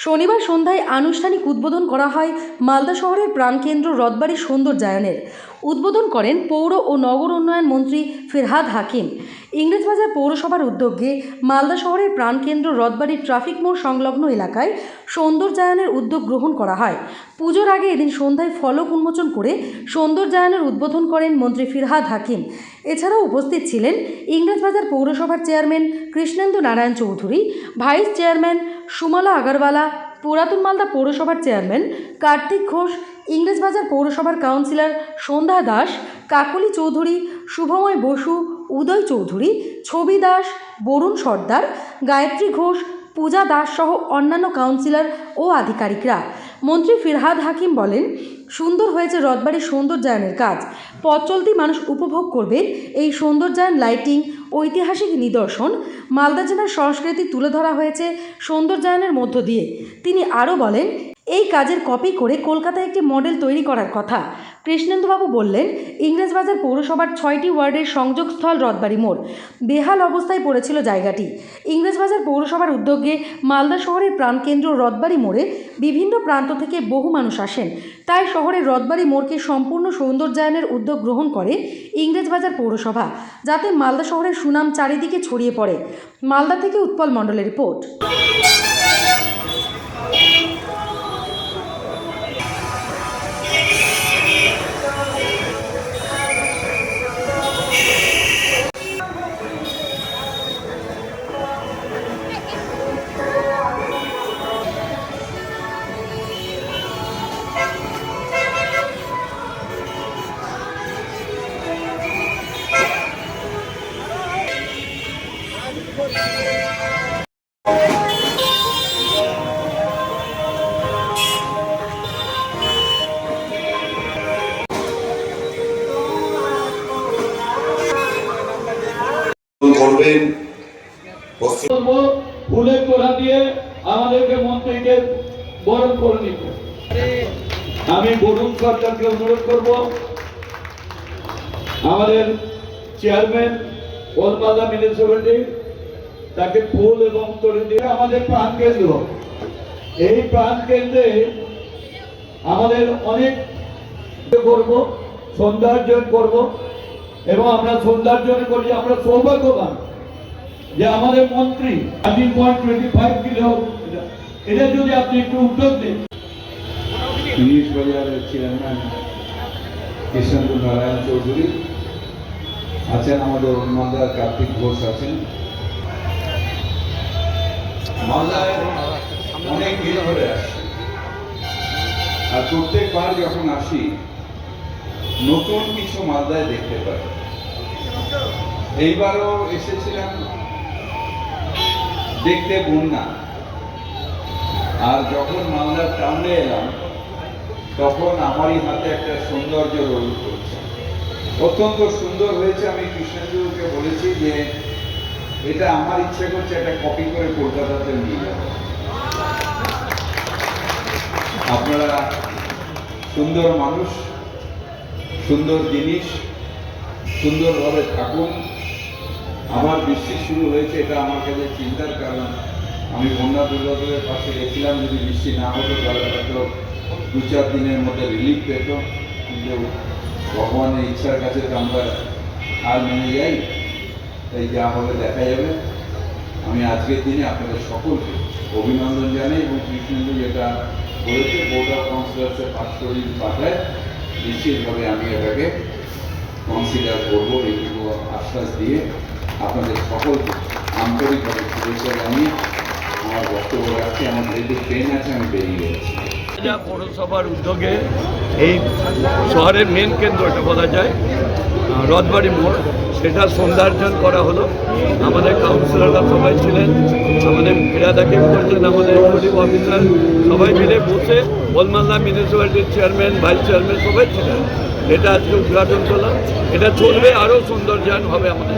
শনিবার সন্ধ্যায় আনুষ্ঠানিক উদ্বোধন করা হয় মালদা শহরের প্রাণকেন্দ্র রথবাড়ি সৌন্দর্যায়নের। উদ্বোধন করেন পৌর ও নগর উন্নয়ন মন্ত্রী ফিরহাদ হাকিম। ইংরেজবাজার পৌরসভার উদ্যোগে মালদা শহরের প্রাণকেন্দ্র রথবাড়ির ট্রাফিক মোড় সংলগ্ন এলাকায় সৌন্দর্যায়নের উদ্যোগ গ্রহণ করা হয়। পুজোর আগে এদিন সন্ধ্যায় ফলক উন্মোচন করে সৌন্দর্যায়নের উদ্বোধন করেন মন্ত্রী ফিরহাদ হাকিম। এছাড়াও উপস্থিত ছিলেন ইংরেজবাজার পৌরসভার chairman Krishnendu Narayan Chowdhury, vice chairman Sumla Agarwala, পুরাতন মালদা পৌরসভার চেয়ারম্যান কার্তিক ঘোষ, ইংরেজবাজার পৌরসভার কাউন্সিলর সন্ধ্যা দাস, কাকলি চৌধুরী, শুভময় বসু, উদয় চৌধুরী, ছবি দাস, বরুণ সর্দার, গায়ত্রী ঘোষ, পূজা দাস সহ অন্যান্য কাউন্সিলর ও আধিকারিকরা। মন্ত্রী ফিরহাদ হাকিম বলেন, সুন্দর হয়েছে রথবাড়ির সৌন্দর্যায়নের কাজ। পথ চলতি মানুষ উপভোগ করবে এই সৌন্দর্যায়ন। লাইটিং, ঐতিহাসিক নিদর্শন, মালদা জেলার সংস্কৃতি তুলে ধরা হয়েছে সৌন্দর্যায়নের মধ্য দিয়ে। তিনি আরও বলেন, এই কাজের কপি করে কলকাতায় একটি মডেল তৈরি করার কথা। কৃষ্ণেন্দুবাবু বললেন, ইংরেজবাজার পৌরসভার 6টি ওয়ার্ডের সংযোগস্থল রথবাড়ি মোড়। বেহাল অবস্থায় পড়েছিল জায়গাটি। ইংরেজবাজার পৌরসভার উদ্যোগে মালদা শহরের প্রাণকেন্দ্র রথবাড়ি মোড়ে বিভিন্ন প্রান্ত থেকে বহু মানুষ আসেন। তাই শহরের রথবাড়ি মোড়কে সম্পূর্ণ সৌন্দর্যায়নের উদ্যোগ গ্রহণ করে ইংরেজবাজার পৌরসভা, যাতে মালদা শহরের সুনাম চারিদিকে ছড়িয়ে পড়ে। মালদা থেকে উৎপল মণ্ডলের রিপোর্ট। করবেন ফুলের তোড়া দিয়ে আমাদেরকে মন্ত্রীকে বরণ করে নিতে। আমি বরুণ সরকারকে অনুরোধ করব, আমাদের চেয়ারম্যান ওলমালদা মিউনিসিপ্যালিটি, তাকে ফুল এবং তোড়ে দিয়ে আমাদের প্রাণ কেন্দ্র, এই প্রাণ কেন্দ্রে আমাদের অনেক করব, সৌন্দর্যন করব এবং আমরা সৌন্দর্যন করি। আমরা সৌভাগ্যবান যে আমাদের মন্ত্রী 13.25 কিলো, এটা যদি আপনি একটু উদ্যোগ দেন। ইংরেজবাজারের চেয়ারম্যান কৃষ্ণেন্দু নারায়ণ চৌধুরী আছেন, আমাদের মালদার কার্তিক ঘোষ আছেন। মালদায় অনেক দিন ধরে আসি, আর প্রত্যেকবার যখন আসি নতুন কিছু মালদায় দেখতে পাই। এইবারও এসেছিলাম দেখতে বন্যা, আর যখন মালদার টাউনে এলাম তখন আমারই হাতে একটা সৌন্দর্য রোল করছে, অত্যন্ত সুন্দর হয়েছে। আমি কৃষ্ণেন্দুকে বলেছি যে এটা আমার ইচ্ছে করছে একটা কপি করে কলকাতাতে নিয়ে যাব। আপনারা সুন্দর মানুষ, সুন্দর জিনিস, সুন্দরভাবে থাকুন। আমার বৃষ্টি শুরু হয়েছে, এটা আমার কাছে চিন্তার কারণ। আমি বন্যা দুর্গতের পাশে গেছিলাম, যদি বৃষ্টি না হতো তাহলে হয়তো 2-4 দিনের মধ্যে রিলিফ পেত, কিন্তু ভগবানের ইচ্ছার কাছে তো আমরা হার মেনে যাই। তাই যা হবে দেখা যাবে। আমি আজকের দিনে আপনাদের সকলকে অভিনন্দন জানাই এবং কৃষ্ণেন্দু যেটা বলেছে বোর্ড অফ কাউন্সিলর্সে পাস করে পাঠায়, নিশ্চিতভাবে আমি এটাকে কনসিডার করবো, এইটুকু আশ্বাস দিয়ে আপনাদের সকলকে আন্তরিকভাবে শুভেচ্ছা জানিয়ে আমার বক্তব্য রাখছি। আমার যেহেতু ট্রেন আছে, আমি বেরিয়ে যাচ্ছি। পৌরসভার উদ্যোগে এই শহরের মেন কেন্দ্রটা বলা যায় রথবাড়ি মোড়, সেটা সৌন্দর্যন করা হলো। আমাদের কাউন্সিলররা সবাই ছিলেন, আমাদের ক্রীড়াদাকে করেছেন, আমাদের পুলিশ অফিসার সবাই মিলে বসে, ওলমালদা মিউনিসিপ্যালিটির চেয়ারম্যান, ভাইস চেয়ারম্যান সবাই ছিলেন। এটা আজকে উদ্ঘাটন করলাম। এটা চলবে, আরও সৌন্দর্যায়ন হবে আমাদের।